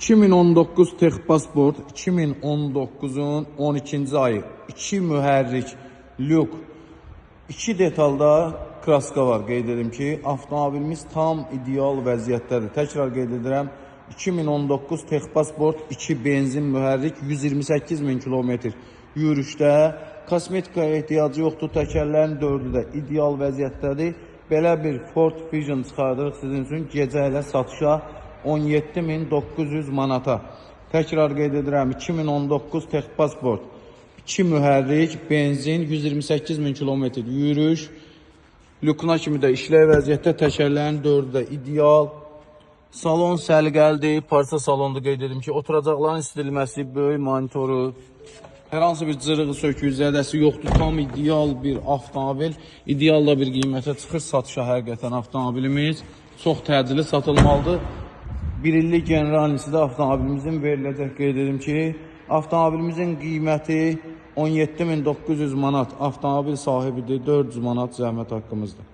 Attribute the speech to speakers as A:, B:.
A: 2019 Texpasport 2019'un 12-ci ayı 2 mühərrik lük 2 detalda kraska var. Qeyd edim ki, avtomobilimiz tam ideal vəziyyətdədir. Təkrar qeyd edirəm. 2019 Texpasport 2 benzin mühərrik 128.000 kilometr yürüşdə. Kosmetikaya ehtiyacı yoxdur. Təkərlərin 4'ü də ideal vəziyyətdədir. Belə bir Ford Fusion çıxardırıq sizin üçün. Gecə ilə satışa 17.900 manata. Təkrar qeyd edirəm. 2019 Texpasport 2 mühərrik benzin 128.000 kilometr yürüş. Lükuna kimi də işləyə vəziyyətdə. Təkərlərin 4'ü də ideal. Salon səliqəlidir. Parça salonda qeyd edim ki, oturacaqların istilməsi, böyük monitoru, hər hansı bir cırığı, söküyü, zədəsi yoxdur. Tam ideal bir avtomobil. İdeal da bir qiymətə çıxır satışa həqiqətən avtomobilimiz. Çox təcili satılmalıdır. 1 illik generalisi də avtomobilimizin veriləcək. Qeyd edim ki, avtomobilimizin qiyməti 17.900 manat. Avtomobil sahibidir, 400 manat zəhmət haqqımızdır.